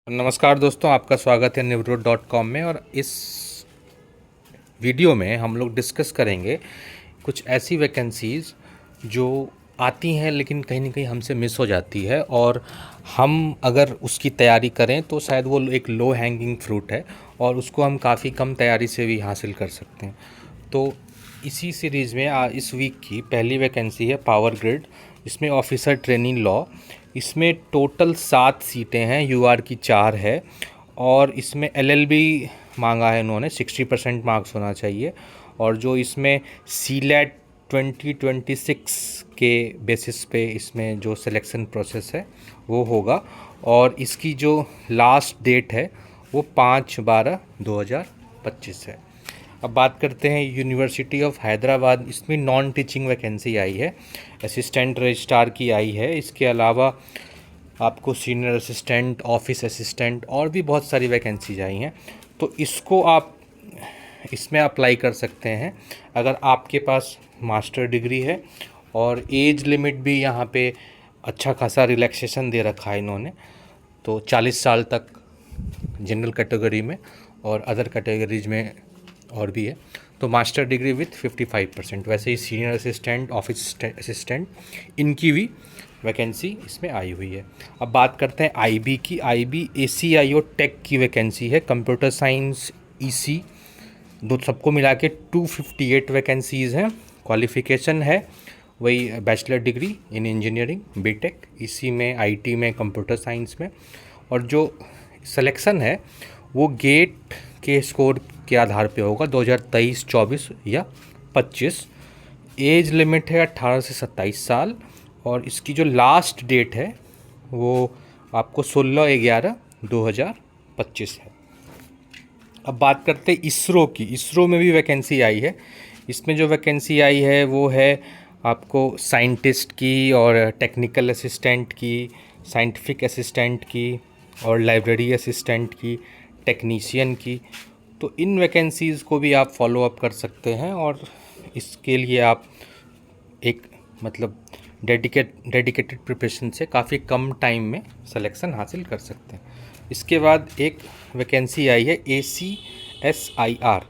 नमस्कार दोस्तों, आपका स्वागत है निवृत्त.com में। और इस वीडियो में हम लोग डिस्कस करेंगे कुछ ऐसी वैकेंसीज़ जो आती हैं लेकिन कहीं ना कहीं हमसे मिस हो जाती है, और हम अगर उसकी तैयारी करें तो शायद वो एक लो हैंगिंग फ्रूट है और उसको हम काफ़ी कम तैयारी से भी हासिल कर सकते हैं। तो इसी सीरीज़ में इस वीक की पहली वैकेंसी है पावर ग्रिड। इसमें ऑफिसर ट्रेनिंग लॉ। इसमें टोटल 7 सीटें हैं, यूआर की 4 है, और इसमें एलएलबी मांगा है इन्होंने, 60% मार्क्स होना चाहिए। और जो इसमें सीलेट 2026 के बेसिस पे इसमें जो सिलेक्शन प्रोसेस है वो होगा, और इसकी जो लास्ट डेट है वो 5/12/2025 है। अब बात करते हैं यूनिवर्सिटी ऑफ हैदराबाद। इसमें नॉन टीचिंग वैकेंसी आई है, असिस्टेंट रजिस्ट्रार की आई है। इसके अलावा आपको सीनियर असिस्टेंट, ऑफिस असिस्टेंट और भी बहुत सारी वैकेंसीज आई हैं। तो इसको आप इसमें अप्लाई कर सकते हैं अगर आपके पास मास्टर डिग्री है, और एज लिमिट भी यहाँ पे अच्छा खासा रिलैक्सेशन दे रखा है इन्होंने। तो 40 साल तक जनरल कैटेगरी में और अदर कैटेगरीज में और भी है। तो मास्टर डिग्री विथ 55%। वैसे ही सीनियर असिस्टेंट, ऑफिस असिस्टेंट, इनकी भी वैकेंसी इसमें आई हुई है। अब बात करते हैं आईबी की। आईबी ACIO टेक की वैकेंसी है, कंप्यूटर साइंस, EC, दो सबको मिला के 258 वैकेंसीज़ हैं। क्वालिफ़िकेशन है वही bachelor degree in engineering, BTech, इसी में IT में, कंप्यूटर साइंस में। और जो सिलेक्शन है वो गेट के स्कोर के आधार पे होगा, 2023, 24 या 25। एज लिमिट है 18 से 27 साल, और इसकी जो लास्ट डेट है वो आपको 16/11/2025 है। अब बात करते हैं इसरो की। इसरो में भी वैकेंसी आई है। इसमें जो वैकेंसी आई है वो है आपको साइंटिस्ट की, और टेक्निकल असिस्टेंट की, साइंटिफिक असिस्टेंट की, और लाइब्रेरी असिस्टेंट की, टेक्नीशियन की। तो इन वैकेंसीज़ को भी आप फॉलो अप कर सकते हैं, और इसके लिए आप एक मतलब डेडिकेटेड प्रिपरेशन से काफ़ी कम टाइम में सिलेक्शन हासिल कर सकते हैं। इसके बाद एक वैकेंसी आई है ACSIR।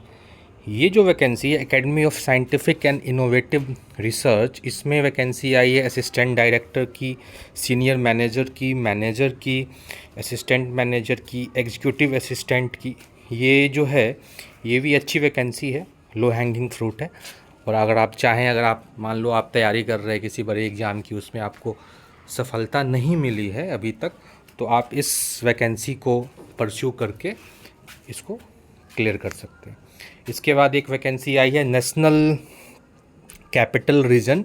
ये जो वैकेंसी है academy of scientific and innovative research, इसमें वैकेंसी आई है असिस्टेंट डायरेक्टर की, सीनियर मैनेजर की, मैनेजर की, असिस्टेंट मैनेजर की, एग्जीक्यूटिव असिस्टेंट की। ये जो है ये भी अच्छी वैकेंसी है, लो हैंगिंग फ्रूट है। और अगर आप चाहें, अगर आप मान लो आप तैयारी कर रहे हैं किसी बड़े एग्ज़ाम की, उसमें आपको सफलता नहीं मिली है अभी तक, तो आप इस वैकेंसी को परस्यू करके इसको क्लियर कर सकते हैं। इसके बाद एक वैकेंसी आई है national capital region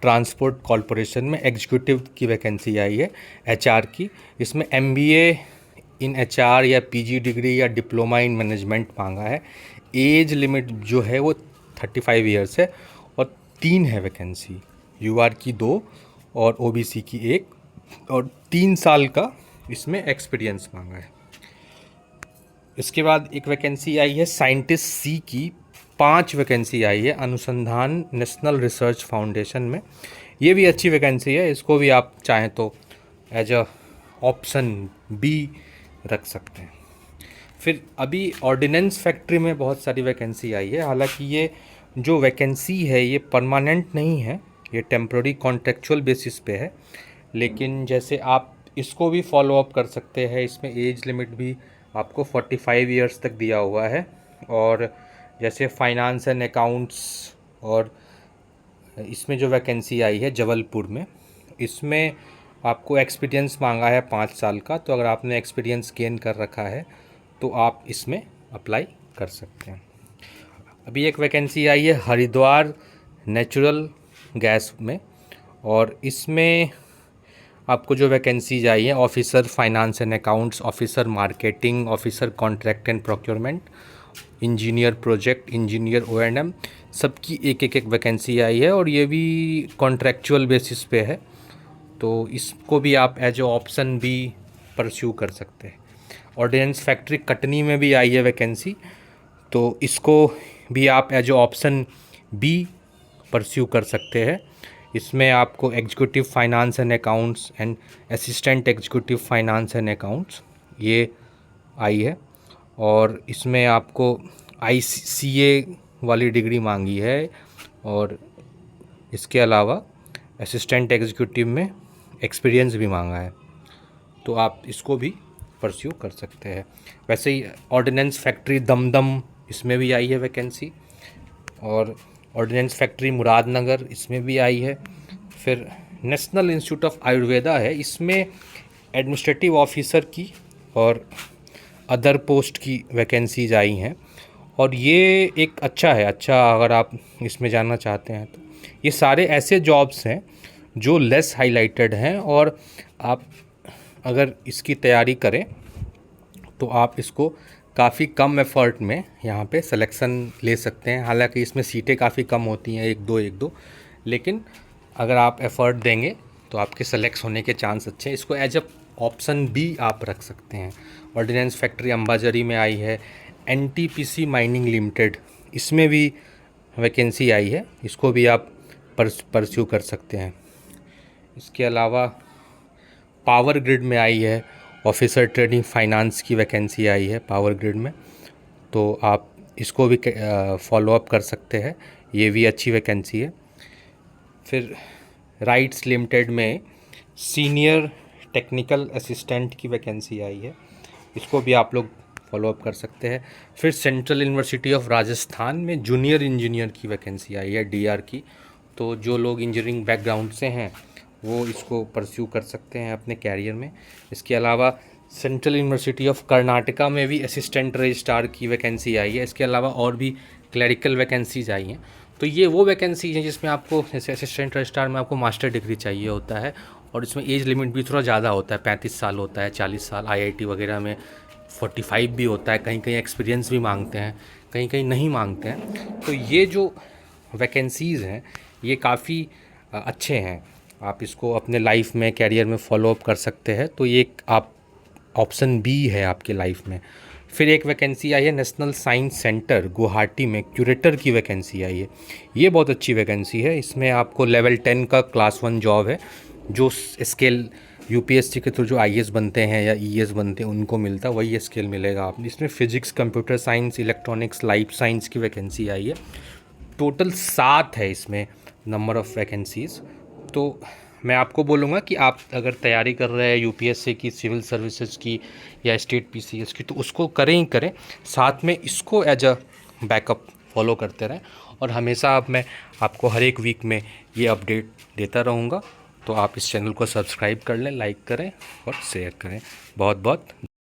transport corporation में, एग्जीक्यूटिव की वैकेंसी आई है HR की। इसमें MBA इन HR या PG डिग्री या डिप्लोमा इन मैनेजमेंट मांगा है। एज लिमिट जो है वो 35 ईयर्स है, और 3 है वैकेंसी, UR की 2 और OBC की 1, और 3 साल का इसमें एक्सपीरियंस मांगा है। इसके बाद एक वैकेंसी आई है साइंटिस्ट C की, 5 वैकेंसी आई है अनुसंधान नेशनल रिसर्च फाउंडेशन में। ये भी अच्छी वैकेंसी है, इसको भी आप चाहें तो एज अ ऑप्शन B रख सकते हैं। फिर अभी ऑर्डिनेंस फैक्ट्री में बहुत सारी वैकेंसी आई है। हालांकि ये जो वैकेंसी है ये परमानेंट नहीं है, ये टेम्प्रोरी कॉन्ट्रेक्चुअल बेसिस पे है। लेकिन जैसे आप इसको भी फॉलो अप कर सकते हैं। इसमें एज लिमिट भी आपको 45 ईयर्स तक दिया हुआ है। और जैसे फाइनेंस एंड अकाउंट्स, और इसमें जो वैकेंसी आई है जबलपुर में, इसमें आपको एक्सपीरियंस मांगा है 5 साल का। तो अगर आपने एक्सपीरियंस गेन कर रखा है तो आप इसमें अप्लाई कर सकते हैं। अभी एक वैकेंसी आई है हरिद्वार नेचुरल गैस में, और इसमें आपको जो वैकेंसीज आई हैं officer finance and accounts, officer marketing, officer contract and procurement, engineer project, engineer O&M, सबकी एक वैकेंसी आई है, और ये भी कॉन्ट्रैक्चुअल बेसिस पे है। तो इसको भी आप as a option B pursue कर सकते हैं। ऑर्डिनेंस फैक्ट्री कटनी में भी आई है वैकेंसी, तो इसको भी आप as a option B pursue कर सकते हैं। इसमें आपको executive finance and accounts and assistant executive finance and accounts ये आई है, और इसमें आपको ICA वाली डिग्री मांगी है, और इसके अलावा असिस्टेंट एग्जीक्यूटिव में एक्सपीरियंस भी मांगा है। तो आप इसको भी परस्यू कर सकते हैं। वैसे ही ऑर्डिनेंस फैक्ट्री दमदम, इसमें भी आई है वैकेंसी, और ऑर्डिनेंस फैक्ट्री मुरादनगर, इसमें भी आई है। फिर नेशनल इंस्टीट्यूट ऑफ आयुर्वेदा है, इसमें एडमिनिस्ट्रेटिव ऑफिसर की और अदर पोस्ट की वैकेंसीज आई हैं, और ये एक अच्छा है। अच्छा, अगर आप इसमें जानना चाहते हैं तो ये सारे ऐसे जॉब्स हैं जो लेस हाईलाइटेड हैं, और आप अगर इसकी तैयारी करें तो आप इसको काफ़ी कम एफर्ट में यहाँ पे सिलेक्शन ले सकते हैं। हालांकि इसमें सीटें काफ़ी कम होती हैं, एक दो, लेकिन अगर आप एफ़र्ट देंगे तो आपके सेलेक्ट होने के चांस अच्छे हैं। इसको एज अ ऑप्शन भी आप रख सकते हैं। ऑर्डिनेंस फैक्ट्री अंबाजरी में आई है। NTPC माइनिंग लिमिटेड, इसमें भी वैकेंसी आई है, इसको भी आप परस्यू कर सकते हैं। इसके अलावा पावर ग्रिड में आई है, ऑफिसर ट्रेडिंग फाइनेंस की वैकेंसी आई है पावर ग्रिड में, तो आप इसको भी फॉलोअप कर सकते हैं, ये भी अच्छी वैकेंसी है। फिर राइट्स लिमिटेड में सीनियर टेक्निकल असिस्टेंट की वैकेंसी आई है, इसको भी आप लोग फॉलोअप कर सकते हैं। फिर सेंट्रल यूनिवर्सिटी ऑफ राजस्थान में जूनियर इंजीनियर की वैकेंसी आई है, DR की, तो जो लोग इंजीनियरिंग बैकग्राउंड से हैं वो इसको परस्यू कर सकते हैं अपने कैरियर में। इसके अलावा सेंट्रल यूनिवर्सिटी ऑफ कर्नाटका में भी असिस्टेंट रजिस्ट्रार की वैकेंसी आई है। इसके अलावा और भी क्लरिकल वैकेंसीज आई हैं। तो ये वो वैकेंसी हैं जिसमें आपको, जैसे असिस्टेंट रजिस्ट्रार में आपको मास्टर डिग्री चाहिए होता है, और इसमें एज लिमिट भी थोड़ा ज़्यादा होता है, 35 साल होता है, 40 साल। IIT वगैरह में 45 भी होता है, कहीं कहीं एक्सपीरियंस भी मांगते हैं, कहीं कहीं नहीं मांगते हैं। तो ये जो वैकेंसीज़ हैं ये काफ़ी अच्छे हैं, आप इसको अपने लाइफ में, कैरियर में फॉलोअप कर सकते हैं। तो ये एक आप ऑप्शन बी है आपके लाइफ में। फिर एक वैकेंसी आई है नेशनल साइंस सेंटर गुवाहाटी में, क्यूरेटर की वैकेंसी आई है। ये बहुत अच्छी वैकेंसी है, इसमें आपको लेवल 10 का क्लास 1 जॉब है, जो स्केल UPSC के थ्रू जो IAS बनते हैं या ES बनते हैं उनको मिलता है, वही स्केल मिलेगा आपने। इसमें physics, computer science, electronics, life science की वैकेंसी आई है। टोटल 7 है इसमें नंबर ऑफ़ वैकेंसीज़। तो मैं आपको बोलूँगा कि आप अगर तैयारी कर रहे हैं UPSC की, सिविल सर्विसेज की या स्टेट PCS की, तो उसको करें ही करें, साथ में इसको एज अ बैकअप फॉलो करते रहें। और हमेशा अब मैं आपको हर एक वीक में ये अपडेट देता रहूँगा। तो आप इस चैनल को सब्सक्राइब कर लें, लाइक करें और शेयर करें। बहुत बहुत